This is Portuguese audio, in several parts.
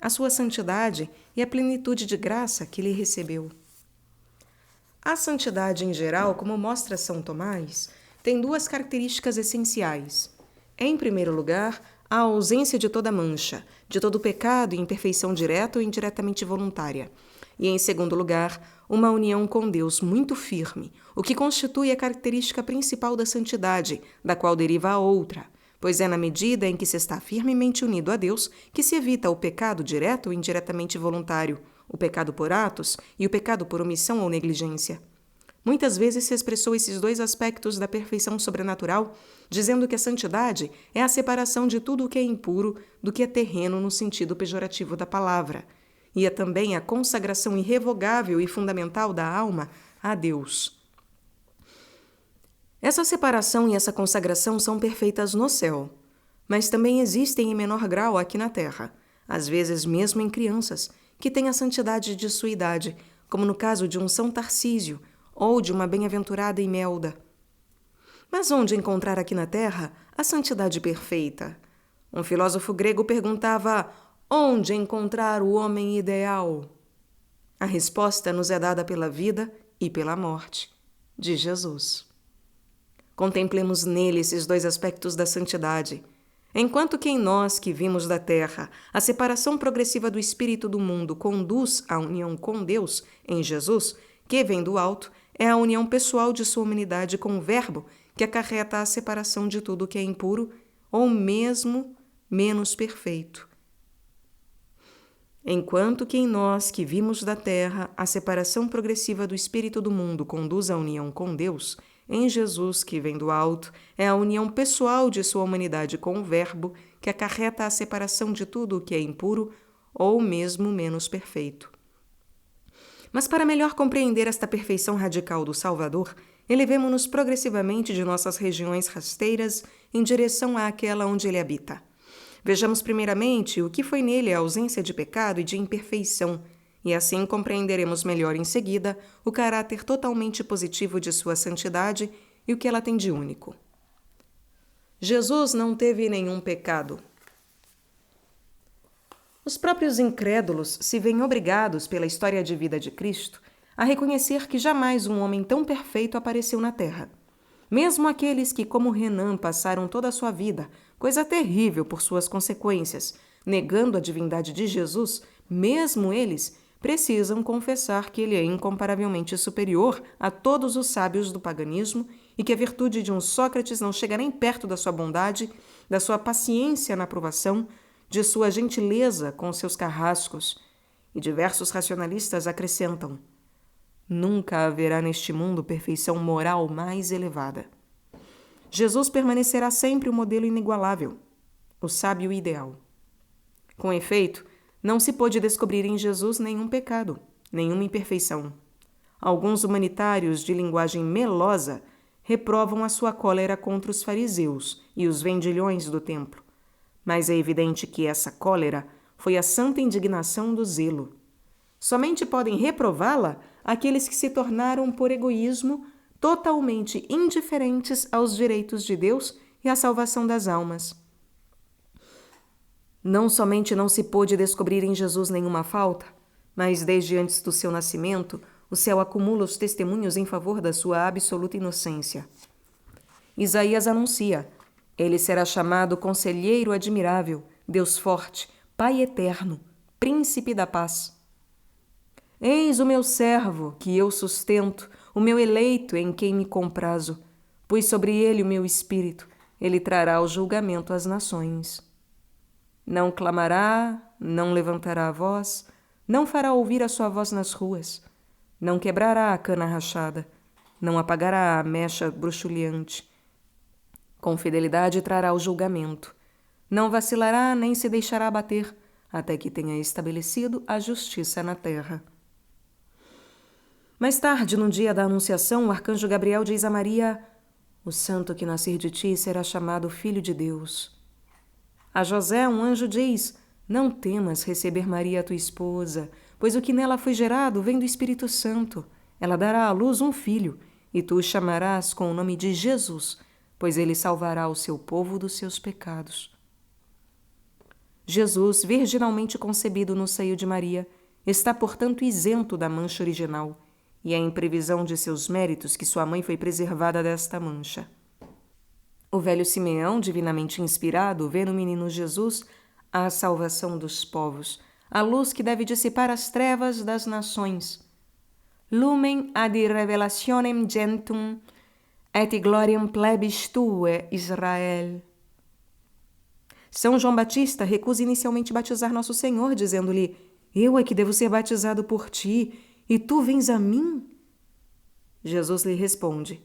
a sua santidade e a plenitude de graça que ele recebeu. A santidade em geral, como mostra São Tomás, tem duas características essenciais. Em primeiro lugar, a ausência de toda mancha, de todo pecado e imperfeição direta ou indiretamente voluntária. E, em segundo lugar, uma união com Deus muito firme, o que constitui a característica principal da santidade, da qual deriva a outra, pois é na medida em que se está firmemente unido a Deus que se evita o pecado direto ou indiretamente voluntário, o pecado por atos e o pecado por omissão ou negligência. Muitas vezes se expressou esses dois aspectos da perfeição sobrenatural, dizendo que a santidade é a separação de tudo o que é impuro do que é terreno no sentido pejorativo da palavra, e é também a consagração irrevogável e fundamental da alma a Deus. Essa separação e essa consagração são perfeitas no céu, mas também existem em menor grau aqui na terra, às vezes mesmo em crianças, que têm a santidade de sua idade, como no caso de um São Tarcísio ou de uma bem-aventurada Imelda. Mas onde encontrar aqui na terra a santidade perfeita? Um filósofo grego perguntava: onde encontrar o homem ideal? A resposta nos é dada pela vida e pela morte de Jesus. Contemplemos nele esses dois aspectos da santidade. Enquanto que em nós que vimos da terra a separação progressiva do espírito do mundo conduz à união com Deus em Jesus, que vem do alto, é a união pessoal de sua humanidade com o Verbo que acarreta a separação de tudo que é impuro ou mesmo menos perfeito. Enquanto que em nós que vimos da terra a separação progressiva do espírito do mundo conduz à união com Deus, em Jesus, que vem do alto, é a união pessoal de sua humanidade com o Verbo que acarreta a separação de tudo o que é impuro ou mesmo menos perfeito. Mas para melhor compreender esta perfeição radical do Salvador, elevemo-nos progressivamente de nossas regiões rasteiras em direção àquela onde ele habita. Vejamos primeiramente o que foi nele a ausência de pecado e de imperfeição, e assim compreenderemos melhor em seguida o caráter totalmente positivo de sua santidade e o que ela tem de único. Jesus não teve nenhum pecado. Os próprios incrédulos se veem obrigados pela história de vida de Cristo a reconhecer que jamais um homem tão perfeito apareceu na terra. Mesmo aqueles que, como Renan, passaram toda a sua vida, coisa terrível por suas consequências, negando a divindade de Jesus, mesmo eles precisam confessar que ele é incomparavelmente superior a todos os sábios do paganismo e que a virtude de um Sócrates não chega nem perto da sua bondade, da sua paciência na provação, de sua gentileza com seus carrascos. E diversos racionalistas acrescentam: nunca haverá neste mundo perfeição moral mais elevada. Jesus permanecerá sempre o modelo inigualável, o sábio ideal. Com efeito, não se pôde descobrir em Jesus nenhum pecado, nenhuma imperfeição. Alguns humanitários de linguagem melosa reprovam a sua cólera contra os fariseus e os vendilhões do templo. Mas é evidente que essa cólera foi a santa indignação do zelo. Somente podem reprová-la aqueles que se tornaram, por egoísmo, totalmente indiferentes aos direitos de Deus e à salvação das almas. Não somente não se pôde descobrir em Jesus nenhuma falta, mas desde antes do seu nascimento, o céu acumula os testemunhos em favor da sua absoluta inocência. Isaías anuncia: ele será chamado Conselheiro Admirável, Deus Forte, Pai Eterno, Príncipe da Paz. Eis o meu servo, que eu sustento, o meu eleito em quem me comprazo, pois sobre ele o meu espírito, ele trará o julgamento às nações. Não clamará, não levantará a voz, não fará ouvir a sua voz nas ruas, não quebrará a cana rachada, não apagará a mecha bruxuleante. Com fidelidade trará o julgamento. Não vacilará nem se deixará abater, até que tenha estabelecido a justiça na terra. Mais tarde, no dia da Anunciação, o arcanjo Gabriel diz a Maria: o santo que nascer de ti será chamado Filho de Deus. A José, um anjo diz: não temas receber Maria, tua esposa, pois o que nela foi gerado vem do Espírito Santo. Ela dará à luz um filho, e tu o chamarás com o nome de Jesus, pois ele salvará o seu povo dos seus pecados. Jesus, virginalmente concebido no seio de Maria, está, portanto, isento da mancha original, e é em previsão de seus méritos que sua mãe foi preservada desta mancha. O velho Simeão, divinamente inspirado, vê no menino Jesus a salvação dos povos, a luz que deve dissipar as trevas das nações. Lumen ad revelationem gentum et gloriam plebis tuae, Israel. São João Batista recusa inicialmente batizar Nosso Senhor, dizendo-lhe: Eu é que devo ser batizado por ti, e tu vens a mim? Jesus lhe responde: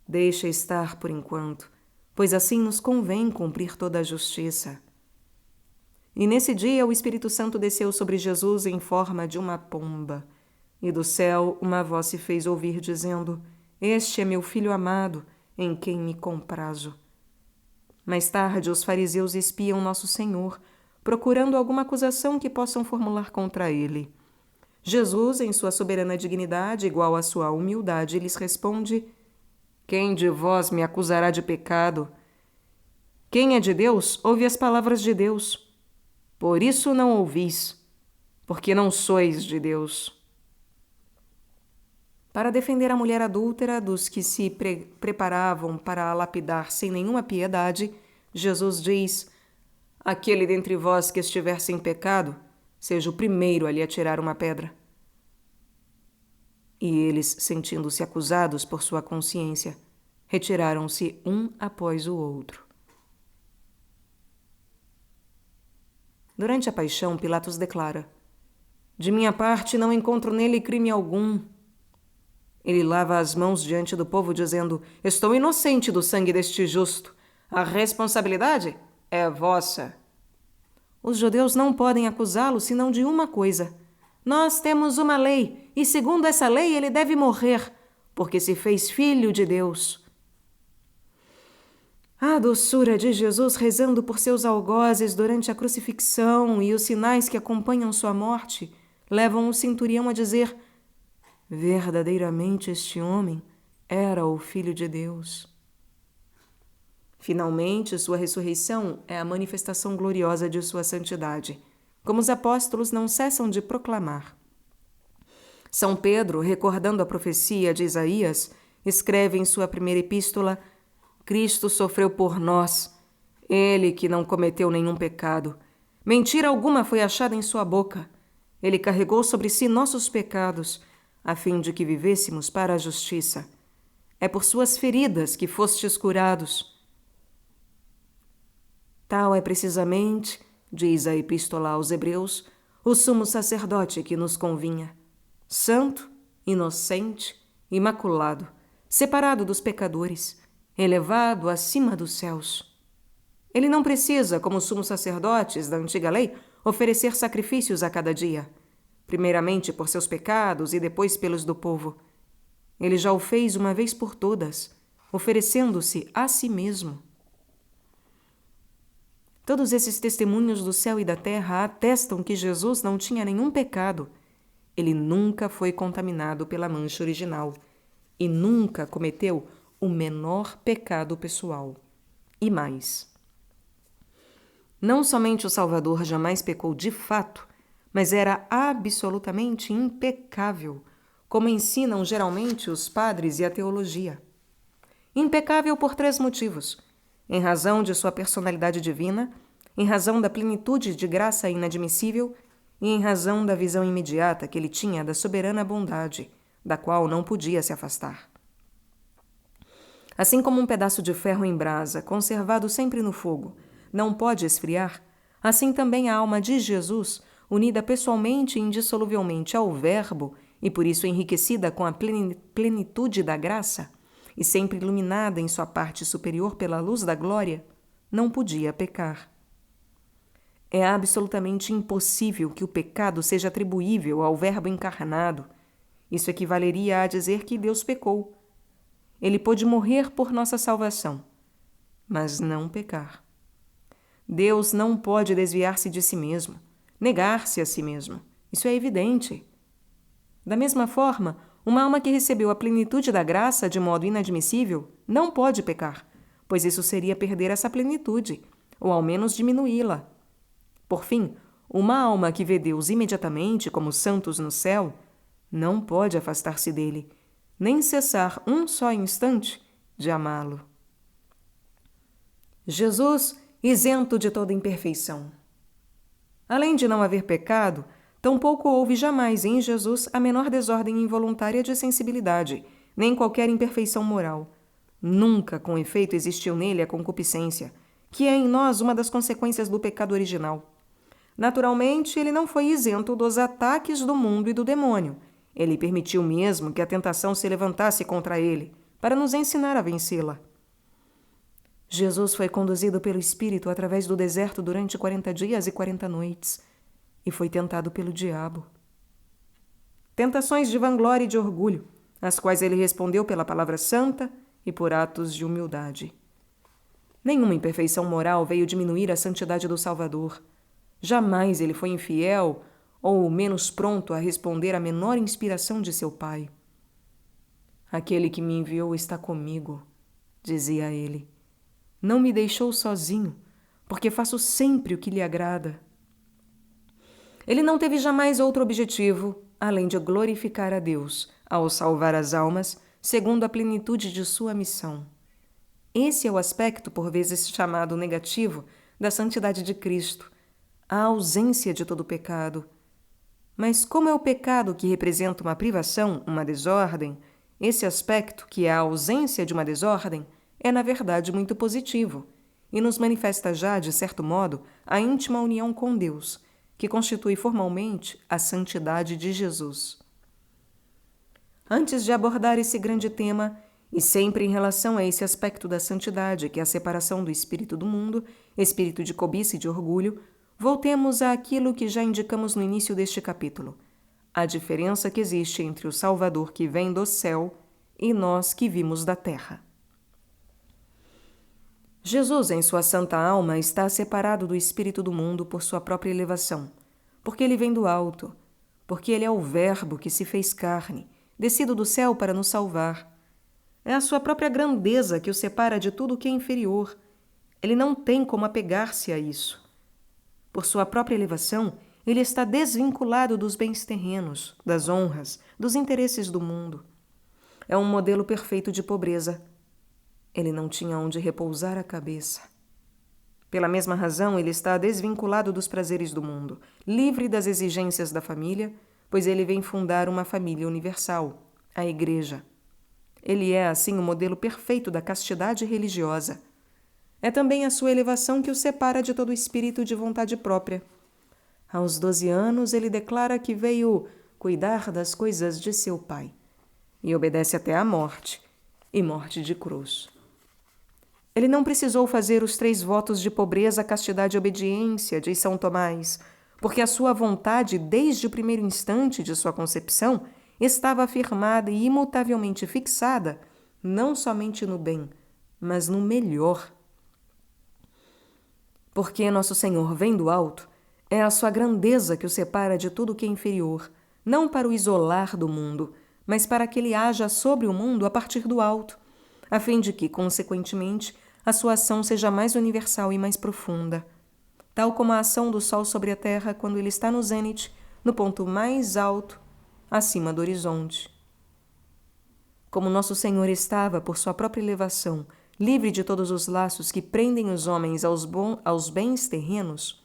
Deixa estar por enquanto, pois assim nos convém cumprir toda a justiça. E nesse dia o Espírito Santo desceu sobre Jesus em forma de uma pomba, e do céu uma voz se fez ouvir, dizendo: Este é meu Filho amado, em quem me comprazo. Mais tarde, os fariseus espiam Nosso Senhor, procurando alguma acusação que possam formular contra ele. Jesus, em sua soberana dignidade, igual à sua humildade, lhes responde: Quem de vós me acusará de pecado? Quem é de Deus, ouve as palavras de Deus. Por isso não ouvis, porque não sois de Deus. Para defender a mulher adúltera dos que se preparavam para a lapidar sem nenhuma piedade, Jesus diz: Aquele dentre vós que estiver sem pecado, seja o primeiro a lhe atirar uma pedra. E eles, sentindo-se acusados por sua consciência, retiraram-se um após o outro. Durante a paixão, Pilatos declara: De minha parte não encontro nele crime algum. Ele lava as mãos diante do povo, dizendo: Estou inocente do sangue deste justo. A responsabilidade é vossa. Os judeus não podem acusá-lo senão de uma coisa: Nós temos uma lei, e segundo essa lei ele deve morrer, porque se fez filho de Deus. A doçura de Jesus rezando por seus algozes durante a crucifixão e os sinais que acompanham sua morte levam o centurião a dizer: Verdadeiramente este homem era o Filho de Deus. Finalmente, sua ressurreição é a manifestação gloriosa de sua santidade, como os apóstolos não cessam de proclamar. São Pedro, recordando a profecia de Isaías, escreve em sua primeira epístola: Cristo sofreu por nós, ele que não cometeu nenhum pecado. Mentira alguma foi achada em sua boca. Ele carregou sobre si nossos pecados, a fim de que vivêssemos para a justiça. É por suas feridas que fostes curados. Tal é precisamente, diz a Epístola aos Hebreus, o sumo sacerdote que nos convinha: santo, inocente, imaculado, separado dos pecadores, elevado acima dos céus. Ele não precisa, como os sumos sacerdotes da antiga lei, oferecer sacrifícios a cada dia, primeiramente por seus pecados e depois pelos do povo. Ele já o fez uma vez por todas, oferecendo-se a si mesmo. Todos esses testemunhos do céu e da terra atestam que Jesus não tinha nenhum pecado. Ele nunca foi contaminado pela mancha original e nunca cometeu o menor pecado pessoal. E mais, não somente o Salvador jamais pecou de fato, mas era absolutamente impecável, como ensinam geralmente os padres e a teologia. Impecável por 3 motivos: em razão de sua personalidade divina, em razão da plenitude de graça inadmissível e em razão da visão imediata que ele tinha da soberana bondade, da qual não podia se afastar. Assim como um pedaço de ferro em brasa, conservado sempre no fogo, não pode esfriar, assim também a alma de Jesus, unida pessoalmente e indissoluvelmente ao Verbo e por isso enriquecida com a plenitude da graça e sempre iluminada em sua parte superior pela luz da glória, não podia pecar. É absolutamente impossível que o pecado seja atribuível ao Verbo encarnado. Isso equivaleria a dizer que Deus pecou. Ele pôde morrer por nossa salvação, mas não pecar. Deus não pode desviar-se de si mesmo, negar-se a si mesmo. Isso é evidente. Da mesma forma, uma alma que recebeu a plenitude da graça de modo inadmissível não pode pecar, pois isso seria perder essa plenitude, ou ao menos diminuí-la. Por fim, uma alma que vê Deus imediatamente como santos no céu não pode afastar-se dele, nem cessar um só instante de amá-lo. Jesus, isento de toda imperfeição. Além de não haver pecado, tampouco houve jamais em Jesus a menor desordem involuntária de sensibilidade, nem qualquer imperfeição moral. Nunca, com efeito, existiu nele a concupiscência, que é em nós uma das consequências do pecado original. Naturalmente, ele não foi isento dos ataques do mundo e do demônio. Ele permitiu mesmo que a tentação se levantasse contra ele, para nos ensinar a vencê-la. Jesus foi conduzido pelo Espírito através do deserto durante 40 dias e 40 noites e foi tentado pelo diabo. Tentações de vanglória e de orgulho, às quais ele respondeu pela palavra santa e por atos de humildade. Nenhuma imperfeição moral veio diminuir a santidade do Salvador. Jamais ele foi infiel ou menos pronto a responder à menor inspiração de seu Pai. Aquele que me enviou está comigo, dizia ele. Não me deixou sozinho, porque faço sempre o que lhe agrada. Ele não teve jamais outro objetivo, além de glorificar a Deus, ao salvar as almas, segundo a plenitude de sua missão. Esse é o aspecto, por vezes chamado negativo, da santidade de Cristo, a ausência de todo pecado. Mas como é o pecado que representa uma privação, uma desordem, esse aspecto, que é a ausência de uma desordem, é na verdade muito positivo e nos manifesta já, de certo modo, a íntima união com Deus, que constitui formalmente a santidade de Jesus. Antes de abordar esse grande tema, e sempre em relação a esse aspecto da santidade, que é a separação do espírito do mundo, espírito de cobiça e de orgulho, voltemos àquilo que já indicamos no início deste capítulo, a diferença que existe entre o Salvador que vem do céu e nós que vimos da terra. Jesus, em sua santa alma, está separado do espírito do mundo por sua própria elevação, porque ele vem do alto, porque ele é o Verbo que se fez carne, descido do céu para nos salvar. É a sua própria grandeza que o separa de tudo o que é inferior. Ele não tem como apegar-se a isso. Por sua própria elevação, ele está desvinculado dos bens terrenos, das honras, dos interesses do mundo. É um modelo perfeito de pobreza. Ele não tinha onde repousar a cabeça. Pela mesma razão, ele está desvinculado dos prazeres do mundo, livre das exigências da família, pois ele vem fundar uma família universal, a Igreja. Ele é, assim, o modelo perfeito da castidade religiosa. É também a sua elevação que o separa de todo espírito de vontade própria. Aos 12 anos, ele declara que veio cuidar das coisas de seu pai e obedece até à morte, e morte de cruz. Ele não precisou fazer os 3 votos de pobreza, castidade e obediência, diz São Tomás, porque a sua vontade, desde o primeiro instante de sua concepção, estava afirmada e imutavelmente fixada, não somente no bem, mas no melhor. Porque nosso Senhor vem do alto, é a sua grandeza que o separa de tudo o que é inferior, não para o isolar do mundo, mas para que ele haja sobre o mundo a partir do alto, a fim de que, consequentemente, a sua ação seja mais universal e mais profunda, tal como a ação do sol sobre a terra quando ele está no zênite, no ponto mais alto, acima do horizonte. Como nosso Senhor estava, por sua própria elevação, livre de todos os laços que prendem os homens aos bens terrenos,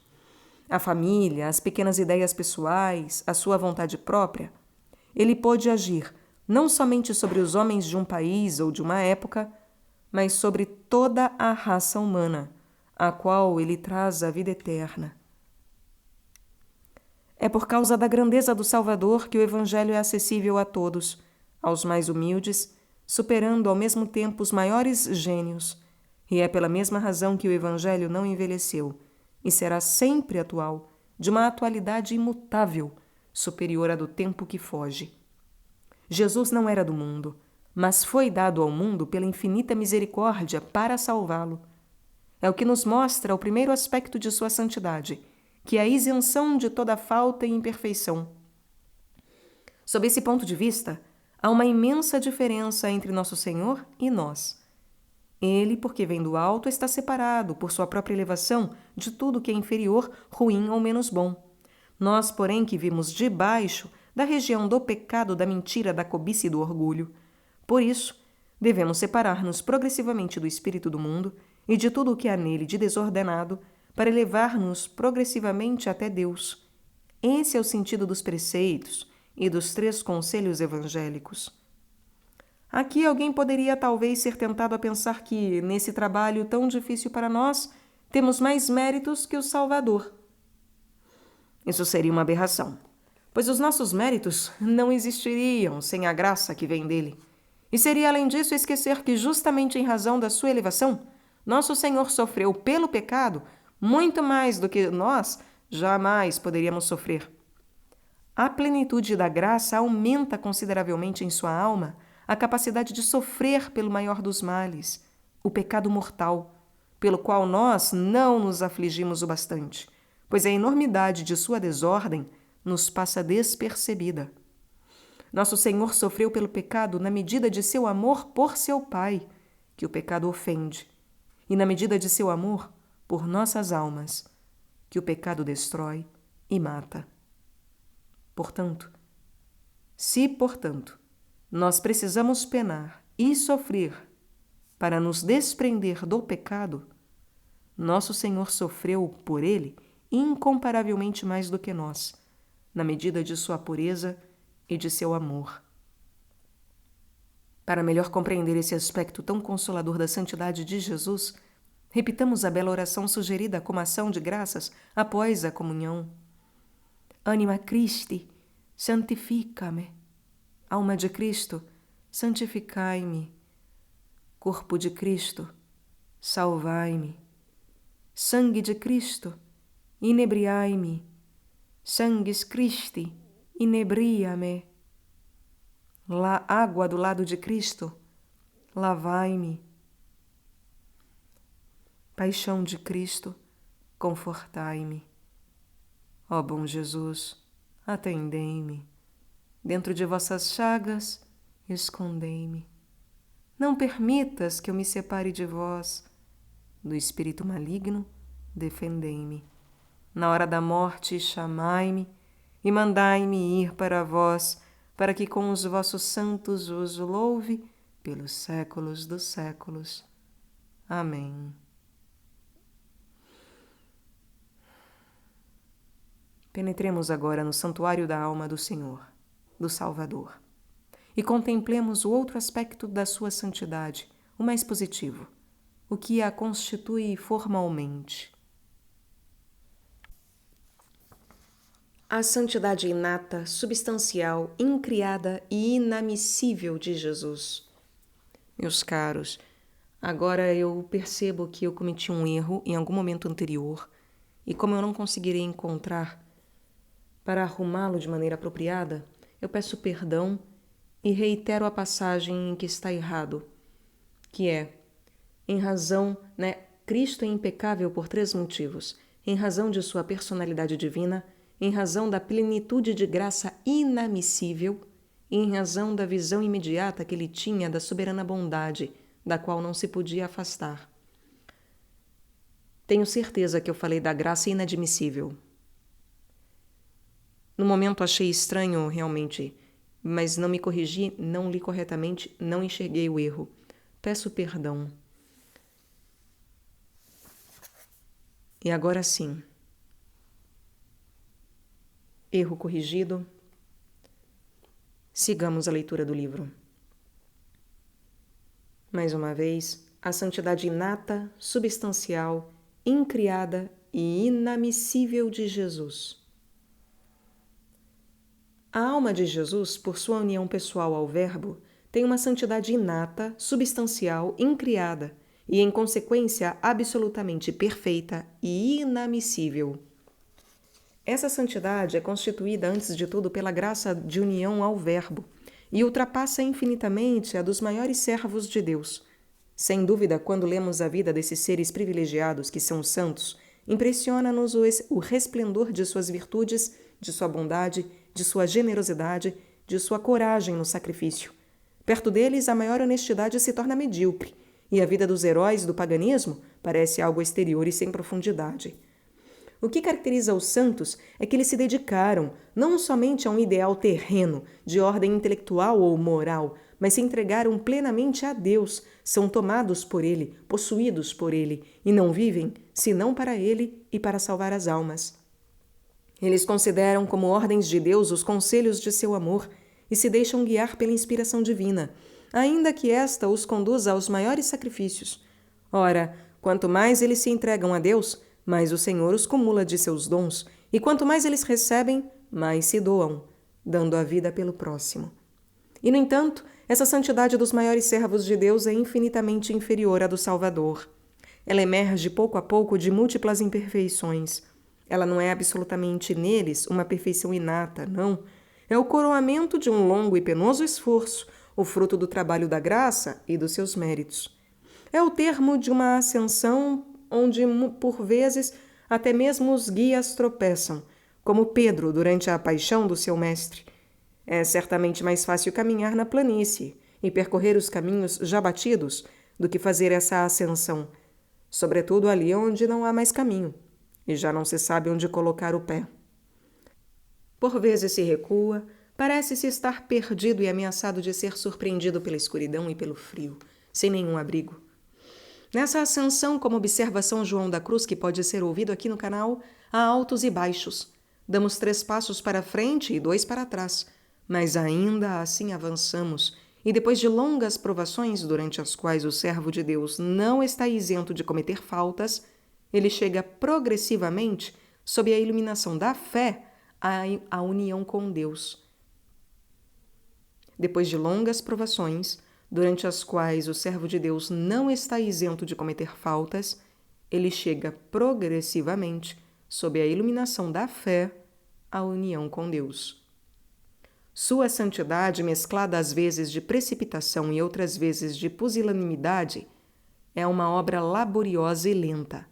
a família, as pequenas ideias pessoais, a sua vontade própria, ele pôde agir não somente sobre os homens de um país ou de uma época, mas sobre toda a raça humana, a qual ele traz a vida eterna. É por causa da grandeza do Salvador que o Evangelho é acessível a todos, aos mais humildes, superando ao mesmo tempo os maiores gênios, e é pela mesma razão que o Evangelho não envelheceu e será sempre atual, de uma atualidade imutável, superior à do tempo que foge. Jesus não era do mundo, mas foi dado ao mundo pela infinita misericórdia para salvá-lo. É o que nos mostra o primeiro aspecto de sua santidade, que é a isenção de toda falta e imperfeição. Sob esse ponto de vista, há uma imensa diferença entre nosso Senhor e nós. Ele, porque vem do alto, está separado, por sua própria elevação, de tudo que é inferior, ruim ou menos bom. Nós, porém, que vimos de baixo, da região do pecado, da mentira, da cobiça e do orgulho. Por isso, devemos separar-nos progressivamente do espírito do mundo e de tudo o que há nele de desordenado, para elevar-nos progressivamente até Deus. Esse é o sentido dos preceitos e dos 3 conselhos evangélicos. Aqui alguém poderia talvez ser tentado a pensar que, nesse trabalho tão difícil para nós, temos mais méritos que o Salvador. Isso seria uma aberração, pois os nossos méritos não existiriam sem a graça que vem dele. E seria, além disso, esquecer que, justamente em razão da sua elevação, nosso Senhor sofreu pelo pecado muito mais do que nós jamais poderíamos sofrer. A plenitude da graça aumenta consideravelmente em sua alma a capacidade de sofrer pelo maior dos males, o pecado mortal, pelo qual nós não nos afligimos o bastante, pois a enormidade de sua desordem nos passa despercebida. Nosso Senhor sofreu pelo pecado na medida de seu amor por seu Pai, que o pecado ofende, e na medida de seu amor por nossas almas, que o pecado destrói e mata. Portanto, nós precisamos penar e sofrer para nos desprender do pecado, nosso Senhor sofreu por ele incomparavelmente mais do que nós, na medida de sua pureza e de seu amor. Para melhor compreender esse aspecto tão consolador da santidade de Jesus, repitamos a bela oração sugerida como ação de graças após a comunhão. Anima Christi, santifica-me. Alma de Cristo, santificai-me. Corpo de Cristo, salvai-me. Sangue de Cristo, inebriai-me. Sanguis Christi, inebria-me. Água do lado de Cristo, lavai-me. Paixão de Cristo, confortai-me. Ó bom Jesus, atendei-me. Dentro de vossas chagas, escondei-me. Não permitas que eu me separe de vós. Do espírito maligno, defendei-me. Na hora da morte, chamai-me e mandai-me ir para vós, para que com os vossos santos vos louve pelos séculos dos séculos. Amém. Penetremos agora no santuário da alma do Senhor, do Salvador, e contemplemos o outro aspecto da sua santidade, o mais positivo, o que a constitui formalmente. A santidade inata, substancial, incriada e inamissível de Jesus. Meus caros, agora eu percebo que eu cometi um erro em algum momento anterior, e como eu não conseguirei encontrar para arrumá-lo de maneira apropriada, eu peço perdão e reitero a passagem em que está errado, que é, em razão, Cristo é impecável por 3 motivos: em razão de sua personalidade divina, em razão da plenitude de graça inamissível e em razão da visão imediata que ele tinha da soberana bondade, da qual não se podia afastar. Tenho certeza que eu falei da graça inadmissível. No momento achei estranho, realmente, mas não me corrigi, não li corretamente, não enxerguei o erro. Peço perdão. E agora sim. Erro corrigido. Sigamos a leitura do livro. Mais uma vez, a santidade inata, substancial, incriada e inamissível de Jesus. A alma de Jesus, por sua união pessoal ao Verbo, tem uma santidade inata, substancial, incriada e, em consequência, absolutamente perfeita e inamissível. Essa santidade é constituída, antes de tudo, pela graça de união ao Verbo e ultrapassa infinitamente a dos maiores servos de Deus. Sem dúvida, quando lemos a vida desses seres privilegiados, que são os santos, impressiona-nos o resplendor de suas virtudes, de sua bondade, de sua generosidade, de sua coragem no sacrifício. Perto deles, a maior honestidade se torna medíocre, e a vida dos heróis do paganismo parece algo exterior e sem profundidade. O que caracteriza os santos é que eles se dedicaram não somente a um ideal terreno, de ordem intelectual ou moral, mas se entregaram plenamente a Deus, são tomados por Ele, possuídos por Ele, e não vivem senão para Ele e para salvar as almas. Eles consideram como ordens de Deus os conselhos de seu amor e se deixam guiar pela inspiração divina, ainda que esta os conduza aos maiores sacrifícios. Ora, quanto mais eles se entregam a Deus, mais o Senhor os cumula de seus dons, e quanto mais eles recebem, mais se doam, dando a vida pelo próximo. E, no entanto, essa santidade dos maiores servos de Deus é infinitamente inferior à do Salvador. Ela emerge pouco a pouco de múltiplas imperfeições. Ela não é absolutamente neles uma perfeição inata, não. É o coroamento de um longo e penoso esforço, o fruto do trabalho da graça e dos seus méritos. É o termo de uma ascensão onde, por vezes, até mesmo os guias tropeçam, como Pedro durante a paixão do seu mestre. É certamente mais fácil caminhar na planície e percorrer os caminhos já batidos do que fazer essa ascensão, sobretudo ali onde não há mais caminho e já não se sabe onde colocar o pé. Por vezes se recua, parece-se estar perdido e ameaçado de ser surpreendido pela escuridão e pelo frio, sem nenhum abrigo. Nessa ascensão, como observa São João da Cruz, que pode ser ouvido aqui no canal, há altos e baixos. Damos 3 passos para frente e 2 para trás, mas ainda assim avançamos, e depois de longas provações, durante as quais o servo de Deus não está isento de cometer faltas, ele chega progressivamente, sob a iluminação da fé, à união com Deus. Depois de longas provações, durante as quais o servo de Deus não está isento de cometer faltas, ele chega progressivamente, sob a iluminação da fé, à união com Deus. Sua santidade, mesclada às vezes de precipitação e outras vezes de pusilanimidade, é uma obra laboriosa e lenta,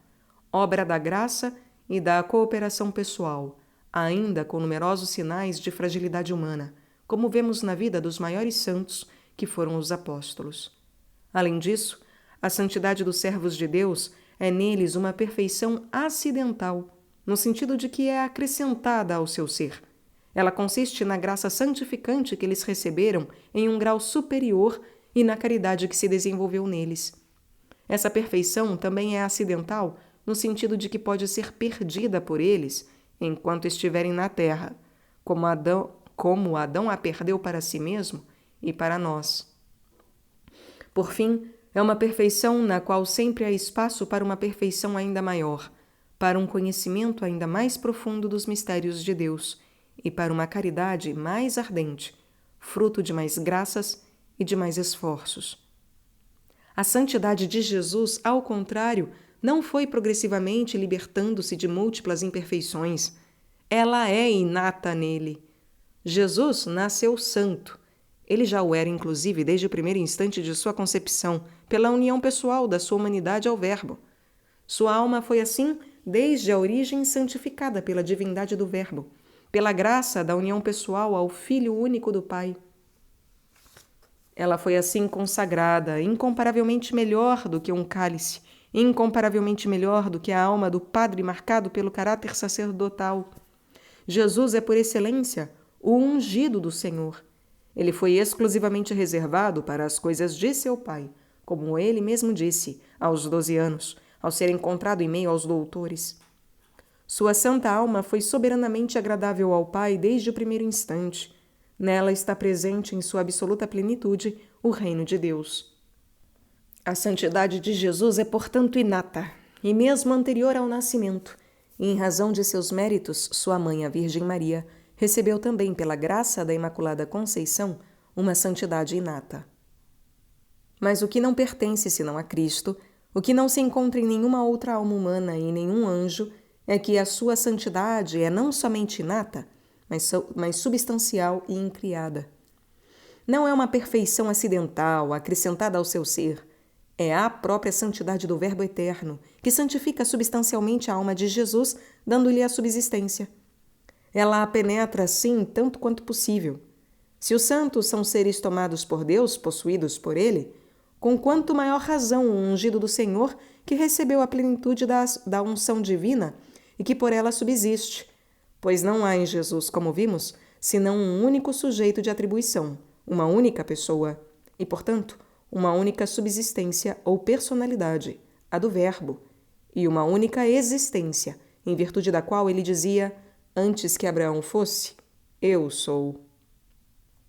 obra da graça e da cooperação pessoal, ainda com numerosos sinais de fragilidade humana, como vemos na vida dos maiores santos, que foram os apóstolos. Além disso, a santidade dos servos de Deus é neles uma perfeição acidental, no sentido de que é acrescentada ao seu ser. Ela consiste na graça santificante que eles receberam em um grau superior e na caridade que se desenvolveu neles. Essa perfeição também é acidental no sentido de que pode ser perdida por eles enquanto estiverem na terra, como Adão a perdeu para si mesmo e para nós. Por fim, é uma perfeição na qual sempre há espaço para uma perfeição ainda maior, para um conhecimento ainda mais profundo dos mistérios de Deus e para uma caridade mais ardente, fruto de mais graças e de mais esforços. A santidade de Jesus, ao contrário, não foi progressivamente libertando-se de múltiplas imperfeições. Ela é inata nele. Jesus nasceu santo. Ele já o era, inclusive, desde o primeiro instante de sua concepção, pela união pessoal da sua humanidade ao Verbo. Sua alma foi assim desde a origem santificada pela divindade do Verbo, pela graça da união pessoal ao Filho único do Pai. Ela foi assim consagrada, incomparavelmente melhor do que um cálice, incomparavelmente melhor do que a alma do Padre marcado pelo caráter sacerdotal. Jesus é, por excelência, o ungido do Senhor. Ele foi exclusivamente reservado para as coisas de seu Pai, como ele mesmo disse, aos 12 anos, ao ser encontrado em meio aos doutores. Sua santa alma foi soberanamente agradável ao Pai desde o primeiro instante. Nela está presente em sua absoluta plenitude o reino de Deus. A santidade de Jesus é, portanto, inata, e mesmo anterior ao nascimento, e em razão de seus méritos, sua mãe, a Virgem Maria, recebeu também, pela graça da Imaculada Conceição, uma santidade inata. Mas o que não pertence senão a Cristo, o que não se encontra em nenhuma outra alma humana e em nenhum anjo, é que a sua santidade é não somente inata, mas substancial e incriada. Não é uma perfeição acidental, acrescentada ao seu ser. É a própria santidade do Verbo eterno, que santifica substancialmente a alma de Jesus, dando-lhe a subsistência. Ela a penetra, assim, tanto quanto possível. Se os santos são seres tomados por Deus, possuídos por Ele, Com quanto maior razão o ungido do Senhor, que recebeu a plenitude da unção divina e que por ela subsiste, pois não há em Jesus, como vimos, senão um único sujeito de atribuição, uma única pessoa, e, portanto, uma única subsistência ou personalidade, a do Verbo, e uma única existência, em virtude da qual ele dizia, antes que Abraão fosse, eu sou.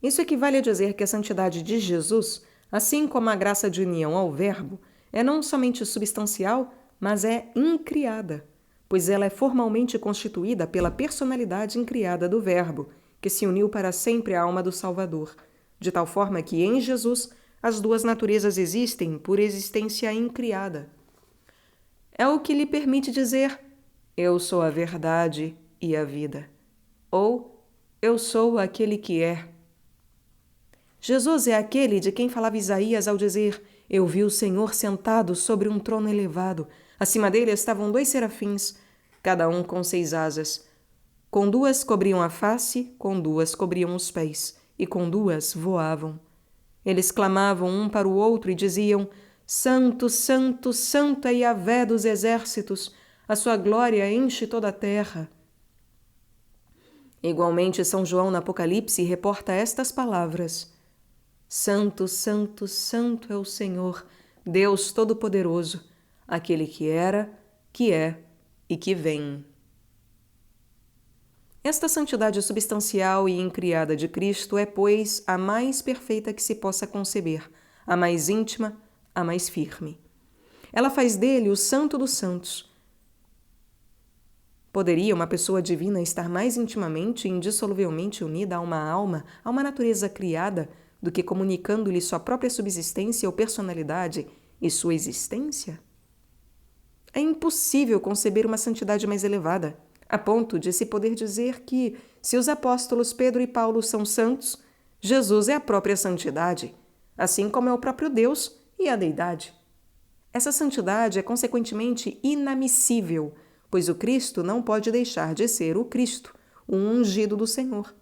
Isso equivale a dizer que a santidade de Jesus, assim como a graça de união ao Verbo, é não somente substancial, mas é incriada, pois ela é formalmente constituída pela personalidade incriada do Verbo, que se uniu para sempre à alma do Salvador, de tal forma que em Jesus as duas naturezas existem por existência incriada. É o que lhe permite dizer: eu sou a verdade e a vida, ou eu sou aquele que é. Jesus é aquele de quem falava Isaías ao dizer: eu vi o Senhor sentado sobre um trono elevado. Acima dele estavam 2 serafins, cada um com 6 asas. Com 2 cobriam a face, com 2 cobriam os pés, e com 2 voavam. Eles clamavam um para o outro e diziam: Santo, Santo, Santo é Yahvé dos exércitos, a sua glória enche toda a terra. Igualmente, São João, no Apocalipse, reporta estas palavras: Santo, Santo, Santo é o Senhor, Deus Todo-Poderoso, aquele que era, que é e que vem. Esta santidade substancial e incriada de Cristo é, pois, a mais perfeita que se possa conceber, a mais íntima, a mais firme. Ela faz dele o Santo dos Santos. Poderia uma pessoa divina estar mais intimamente e indissoluvelmente unida a uma natureza criada, do que comunicando-lhe sua própria subsistência ou personalidade e sua existência? É impossível conceber uma santidade mais elevada, a ponto de se poder dizer que, se os apóstolos Pedro e Paulo são santos, Jesus é a própria santidade, assim como é o próprio Deus e a deidade. Essa santidade é consequentemente inamissível, pois o Cristo não pode deixar de ser o Cristo, o ungido do Senhor.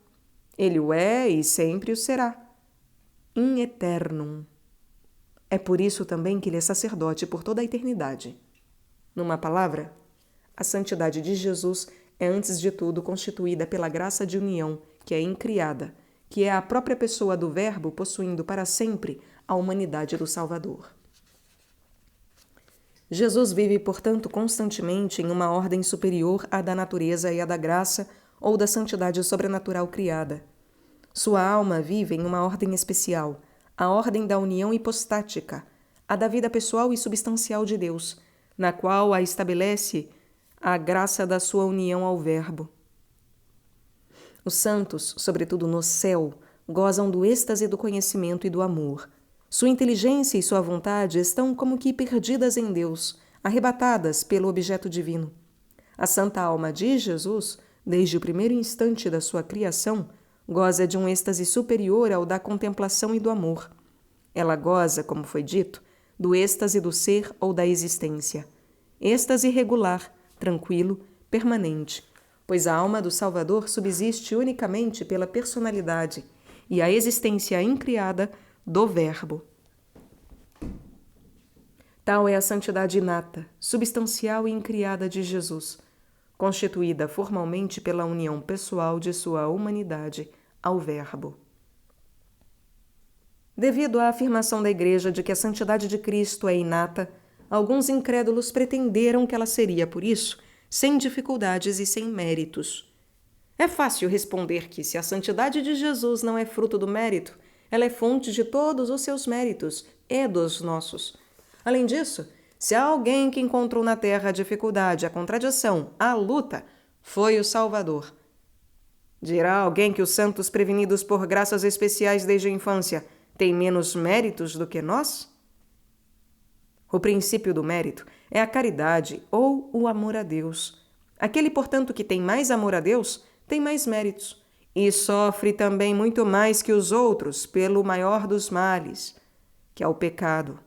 Ele o é e sempre o será. In eternum. É por isso também que ele é sacerdote por toda a eternidade. Numa palavra, a santidade de Jesus é antes de tudo constituída pela graça de união, que é incriada, que é a própria pessoa do Verbo possuindo para sempre a humanidade do Salvador. Jesus vive, portanto, constantemente em uma ordem superior à da natureza e à da graça ou da santidade sobrenatural criada. Sua alma vive em uma ordem especial, a ordem da união hipostática, a da vida pessoal e substancial de Deus, na qual a estabelece a graça da sua união ao Verbo. Os santos, sobretudo no céu, gozam do êxtase do conhecimento e do amor. Sua inteligência e sua vontade estão como que perdidas em Deus, arrebatadas pelo objeto divino. A santa alma de Jesus, desde o primeiro instante da sua criação, goza de um êxtase superior ao da contemplação e do amor. Ela goza, como foi dito, do êxtase do ser ou da existência. Êxtase regular, tranquilo, permanente, pois a alma do Salvador subsiste unicamente pela personalidade e a existência incriada do Verbo. Tal é a santidade inata, substancial e incriada de Jesus, constituída formalmente pela união pessoal de sua humanidade ao Verbo. Devido à afirmação da Igreja de que a santidade de Cristo é inata, alguns incrédulos pretenderam que ela seria, por isso, sem dificuldades e sem méritos. É fácil responder que, se a santidade de Jesus não é fruto do mérito, ela é fonte de todos os seus méritos e dos nossos. Além disso, se há alguém que encontrou na terra a dificuldade, a contradição, a luta, foi o Salvador. Dirá alguém que os santos prevenidos por graças especiais desde a infância têm menos méritos do que nós? O princípio do mérito é a caridade ou o amor a Deus. Aquele, portanto, que tem mais amor a Deus, tem mais méritos, e sofre também muito mais que os outros pelo maior dos males, que é o pecado.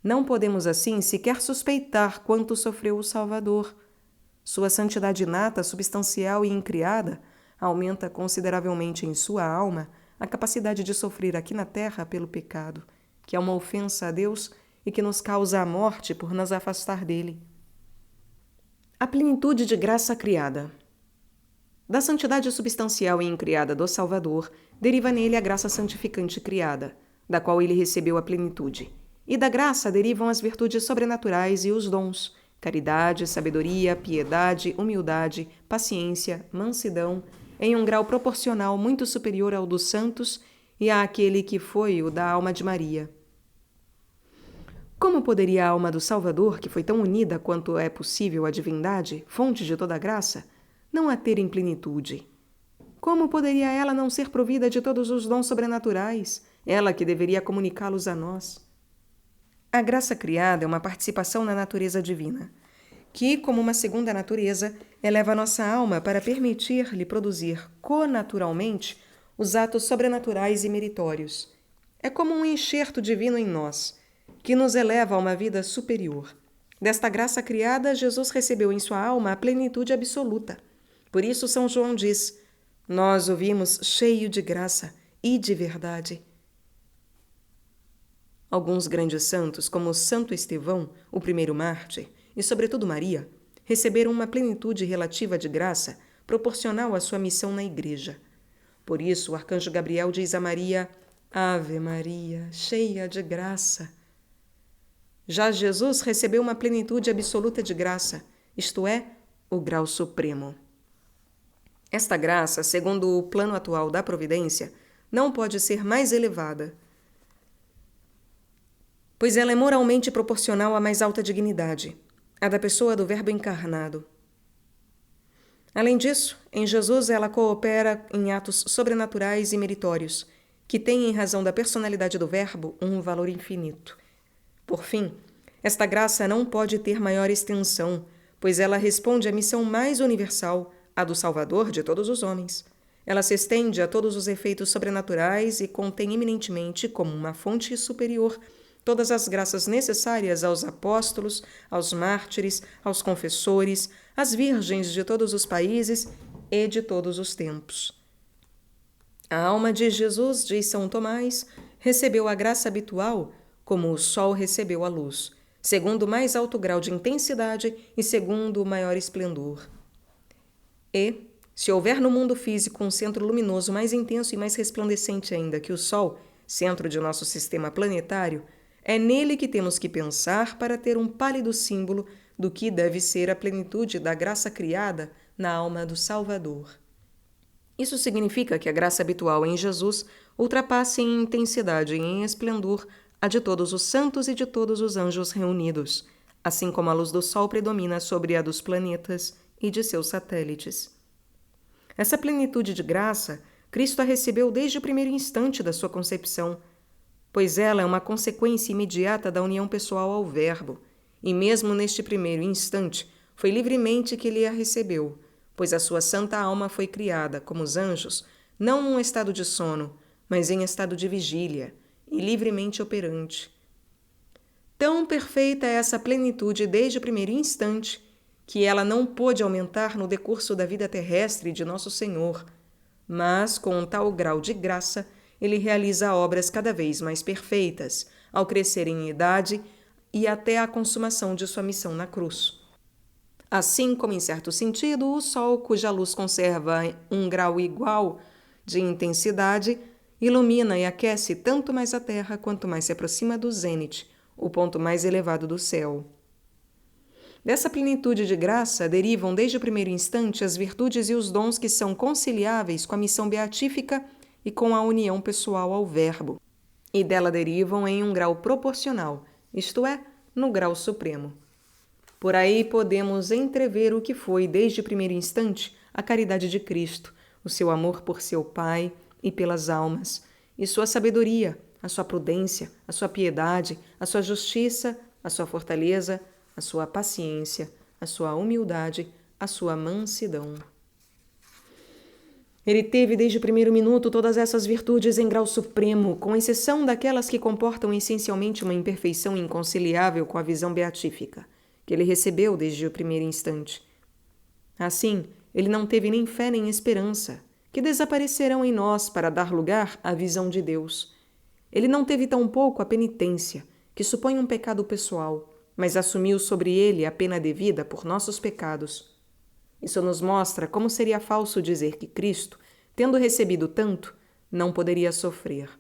Não podemos, assim, sequer suspeitar quanto sofreu o Salvador. Sua santidade inata, substancial e incriada aumenta consideravelmente em sua alma a capacidade de sofrer aqui na terra pelo pecado, que é uma ofensa a Deus e que nos causa a morte por nos afastar dele. A plenitude de graça criada. Da santidade substancial e incriada do Salvador, deriva nele a graça santificante criada, da qual ele recebeu a plenitude. E da graça derivam as virtudes sobrenaturais e os dons, caridade, sabedoria, piedade, humildade, paciência, mansidão, em um grau proporcional muito superior ao dos santos e àquele que foi o da alma de Maria. Como poderia a alma do Salvador, que foi tão unida quanto é possível à divindade, fonte de toda a graça, não a ter em plenitude? Como poderia ela não ser provida de todos os dons sobrenaturais, ela que deveria comunicá-los a nós? A graça criada é uma participação na natureza divina, que, como uma segunda natureza, eleva a nossa alma para permitir-lhe produzir conaturalmente os atos sobrenaturais e meritórios. É como um enxerto divino em nós, que nos eleva a uma vida superior. Desta graça criada, Jesus recebeu em sua alma a plenitude absoluta. Por isso, São João diz: nós o vimos cheio de graça e de verdade. Alguns grandes santos, como Santo Estevão, o primeiro mártir, e sobretudo Maria, receberam uma plenitude relativa de graça proporcional à sua missão na Igreja. Por isso, o arcanjo Gabriel diz a Maria: Ave Maria, cheia de graça. Já Jesus recebeu uma plenitude absoluta de graça, isto é, o grau supremo. Esta graça, segundo o plano atual da providência, não pode ser mais elevada, pois ela é moralmente proporcional à mais alta dignidade, a da pessoa do Verbo encarnado. Além disso, em Jesus ela coopera em atos sobrenaturais e meritórios, que têm, em razão da personalidade do Verbo, um valor infinito. Por fim, esta graça não pode ter maior extensão, pois ela responde à missão mais universal, a do Salvador de todos os homens. Ela se estende a todos os efeitos sobrenaturais e contém eminentemente, como uma fonte superior, todas as graças necessárias aos apóstolos, aos mártires, aos confessores, às virgens de todos os países e de todos os tempos. A alma de Jesus, diz São Tomás, recebeu a graça habitual como o sol recebeu a luz, segundo o mais alto grau de intensidade e segundo o maior esplendor. E, se houver no mundo físico um centro luminoso mais intenso e mais resplandecente ainda que o Sol, centro de nosso sistema planetário, é nele que temos que pensar para ter um pálido símbolo do que deve ser a plenitude da graça criada na alma do Salvador. Isso significa que a graça habitual em Jesus ultrapasse em intensidade e em esplendor a de todos os santos e de todos os anjos reunidos, assim como a luz do Sol predomina sobre a dos planetas e de seus satélites. Essa plenitude de graça, Cristo a recebeu desde o primeiro instante da sua concepção, pois ela é uma consequência imediata da união pessoal ao Verbo, e mesmo neste primeiro instante foi livremente que ele a recebeu, pois a sua santa alma foi criada, como os anjos, não num estado de sono, mas em estado de vigília, e livremente operante. Tão perfeita é essa plenitude desde o primeiro instante, que ela não pôde aumentar no decurso da vida terrestre de Nosso Senhor, mas, com um tal grau de graça, ele realiza obras cada vez mais perfeitas, ao crescer em idade e até a consumação de sua missão na cruz. Assim como, em certo sentido, o Sol, cuja luz conserva um grau igual de intensidade, ilumina e aquece tanto mais a Terra quanto mais se aproxima do zênite, o ponto mais elevado do céu. Dessa plenitude de graça derivam desde o primeiro instante as virtudes e os dons que são conciliáveis com a missão beatífica e com a união pessoal ao Verbo, e dela derivam em um grau proporcional, isto é, no grau supremo. Por aí podemos entrever o que foi, desde o primeiro instante, a caridade de Cristo, o seu amor por seu Pai e pelas almas, e sua sabedoria, a sua prudência, a sua piedade, a sua justiça, a sua fortaleza, a sua paciência, a sua humildade, a sua mansidão. Ele teve desde o primeiro minuto todas essas virtudes em grau supremo, com exceção daquelas que comportam essencialmente uma imperfeição inconciliável com a visão beatífica, que ele recebeu desde o primeiro instante. Assim, ele não teve nem fé nem esperança, que desaparecerão em nós para dar lugar à visão de Deus. Ele não teve tampouco a penitência, que supõe um pecado pessoal, mas assumiu sobre ele a pena devida por nossos pecados. Isso nos mostra como seria falso dizer que Cristo, tendo recebido tanto, não poderia sofrer.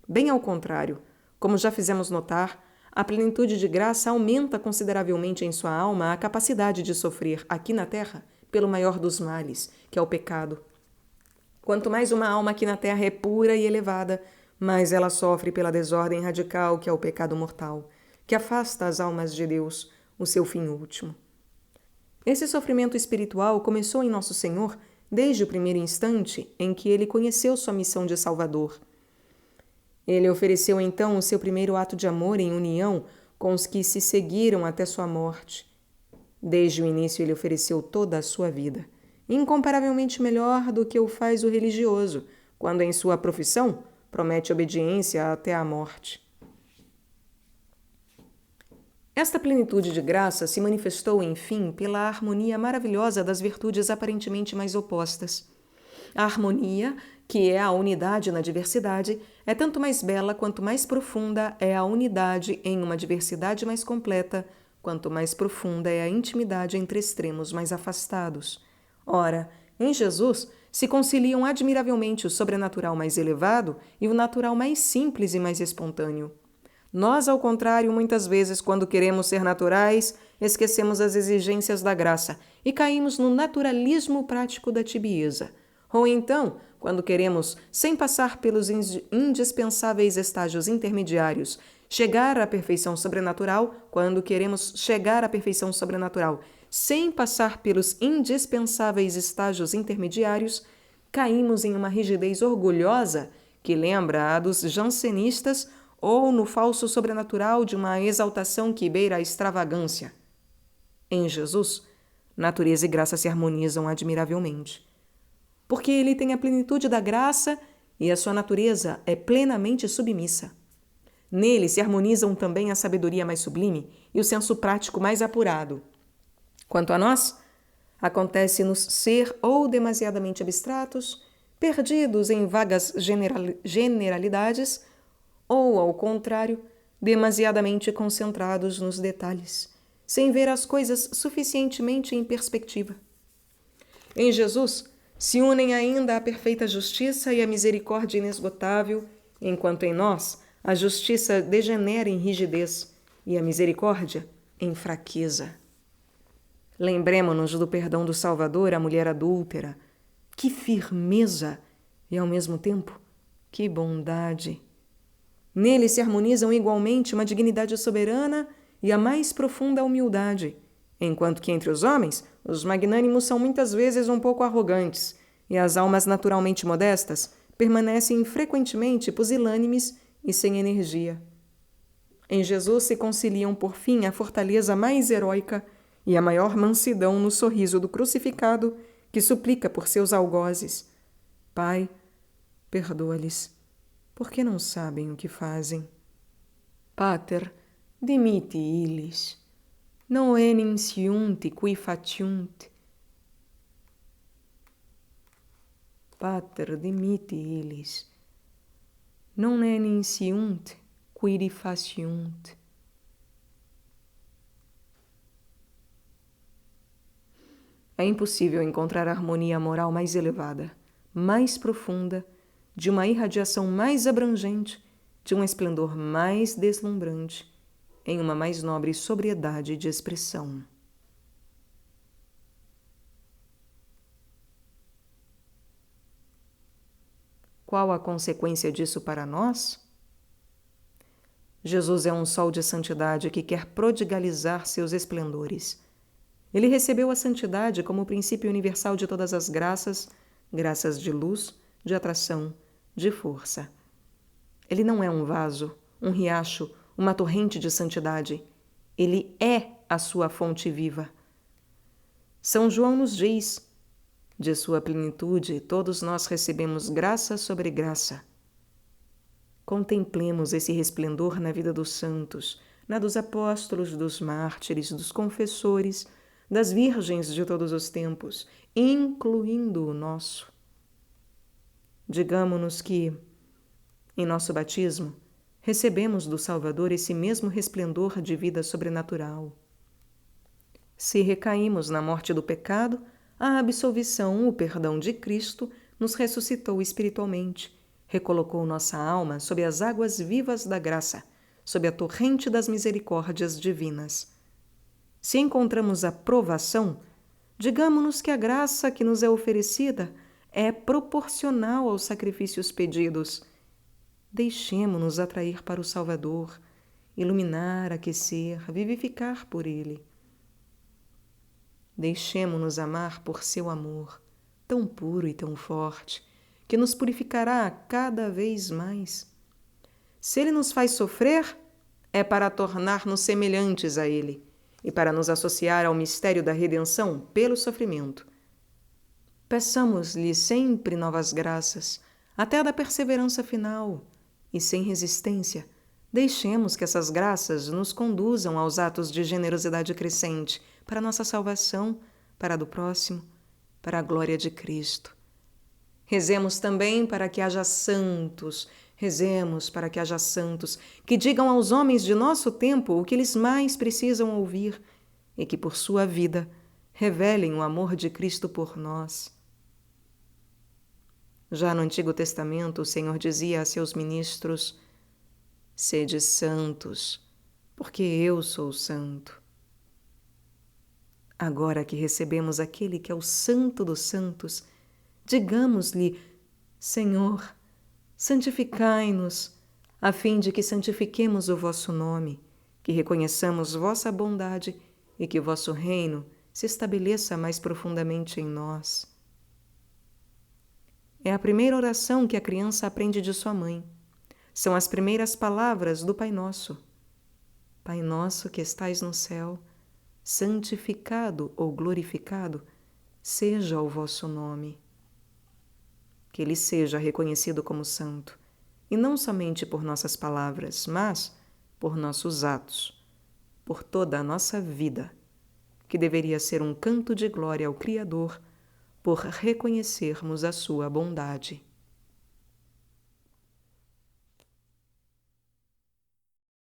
Bem ao contrário, como já fizemos notar, a plenitude de graça aumenta consideravelmente em sua alma a capacidade de sofrer aqui na terra pelo maior dos males, que é o pecado. Quanto mais uma alma aqui na terra é pura e elevada, mais ela sofre pela desordem radical que é o pecado mortal, que afasta as almas de Deus, o seu fim último. Esse sofrimento espiritual começou em Nosso Senhor desde o primeiro instante em que ele conheceu sua missão de Salvador. Ele ofereceu então o seu primeiro ato de amor em união com os que se seguiram até sua morte. Desde o início ele ofereceu toda a sua vida, incomparavelmente melhor do que o faz o religioso, quando em sua profissão promete obediência até a morte. Esta plenitude de graça se manifestou, enfim, pela harmonia maravilhosa das virtudes aparentemente mais opostas. A harmonia, que é a unidade na diversidade, é tanto mais bela quanto mais profunda é a unidade em uma diversidade mais completa, quanto mais profunda é a intimidade entre extremos mais afastados. Ora, em Jesus se conciliam admiravelmente o sobrenatural mais elevado e o natural mais simples e mais espontâneo. Nós, ao contrário, muitas vezes, quando queremos ser naturais, esquecemos as exigências da graça e caímos no naturalismo prático da tibieza. Ou então, quando queremos, sem passar pelos indispensáveis estágios intermediários, chegar à perfeição sobrenatural, quando queremos chegar à perfeição sobrenatural, sem passar pelos indispensáveis estágios intermediários, caímos em uma rigidez orgulhosa que lembra a dos jansenistas ou no falso sobrenatural de uma exaltação que beira a extravagância. Em Jesus, natureza e graça se harmonizam admiravelmente. Porque ele tem a plenitude da graça e a sua natureza é plenamente submissa. Nele se harmonizam também a sabedoria mais sublime e o senso prático mais apurado. Quanto a nós, acontece-nos ser ou demasiadamente abstratos, perdidos em vagas generalidades, ou, ao contrário, demasiadamente concentrados nos detalhes, sem ver as coisas suficientemente em perspectiva. Em Jesus se unem ainda a perfeita justiça e a misericórdia inesgotável, enquanto em nós a justiça degenera em rigidez e a misericórdia em fraqueza. Lembremo-nos do perdão do Salvador à mulher adúltera. Que firmeza e, ao mesmo tempo, que bondade! Nele se harmonizam igualmente uma dignidade soberana e a mais profunda humildade, enquanto que entre os homens, os magnânimos são muitas vezes um pouco arrogantes e as almas naturalmente modestas permanecem frequentemente pusilânimes e sem energia. Em Jesus se conciliam por fim a fortaleza mais heróica e a maior mansidão no sorriso do crucificado que suplica por seus algozes: Pai, perdoa-lhes, porque não sabem o que fazem. Pater, dimitte illis, non enim sciunt qui faciunt. Pater, dimitte illis, non enim sciunt qui faciunt. É impossível encontrar a harmonia moral mais elevada, mais profunda, de uma irradiação mais abrangente, de um esplendor mais deslumbrante, em uma mais nobre sobriedade de expressão. Qual a consequência disso para nós? Jesus é um sol de santidade que quer prodigalizar seus esplendores. Ele recebeu a santidade como o princípio universal de todas as graças, graças de luz, de atração, de força. Ele não é um vaso, um riacho, uma torrente de santidade. Ele é a sua fonte viva. São João nos diz: de sua plenitude todos nós recebemos graça sobre graça. Contemplemos esse resplendor na vida dos santos, na dos apóstolos, dos mártires, dos confessores, das virgens de todos os tempos, incluindo o nosso. Digamo-nos que, em nosso batismo, recebemos do Salvador esse mesmo resplendor de vida sobrenatural. Se recaímos na morte do pecado, a absolvição, o perdão de Cristo, nos ressuscitou espiritualmente, recolocou nossa alma sob as águas vivas da graça, sob a torrente das misericórdias divinas. Se encontramos a provação, digamo-nos que a graça que nos é oferecida é proporcional aos sacrifícios pedidos. Deixemo-nos atrair para o Salvador, iluminar, aquecer, vivificar por Ele. Deixemo-nos amar por seu amor, tão puro e tão forte, que nos purificará cada vez mais. Se Ele nos faz sofrer, é para tornar-nos semelhantes a Ele e para nos associar ao mistério da redenção pelo sofrimento. Peçamos-lhe sempre novas graças, até a da perseverança final, e sem resistência, deixemos que essas graças nos conduzam aos atos de generosidade crescente para a nossa salvação, para a do próximo, para a glória de Cristo. Rezemos também para que haja santos, que digam aos homens de nosso tempo o que eles mais precisam ouvir e que, por sua vida, revelem o amor de Cristo por nós. Já no Antigo Testamento, o Senhor dizia a seus ministros: sede santos, porque eu sou santo. Agora que recebemos aquele que é o Santo dos Santos, digamos-lhe: Senhor, santificai-nos, a fim de que santifiquemos o vosso nome, que reconheçamos vossa bondade e que o vosso reino se estabeleça mais profundamente em nós. É a primeira oração que a criança aprende de sua mãe. São as primeiras palavras do Pai Nosso. Pai nosso que estais no céu, santificado ou glorificado seja o vosso nome. Que ele seja reconhecido como santo, e não somente por nossas palavras, mas por nossos atos, por toda a nossa vida, que deveria ser um canto de glória ao Criador, por reconhecermos a sua bondade.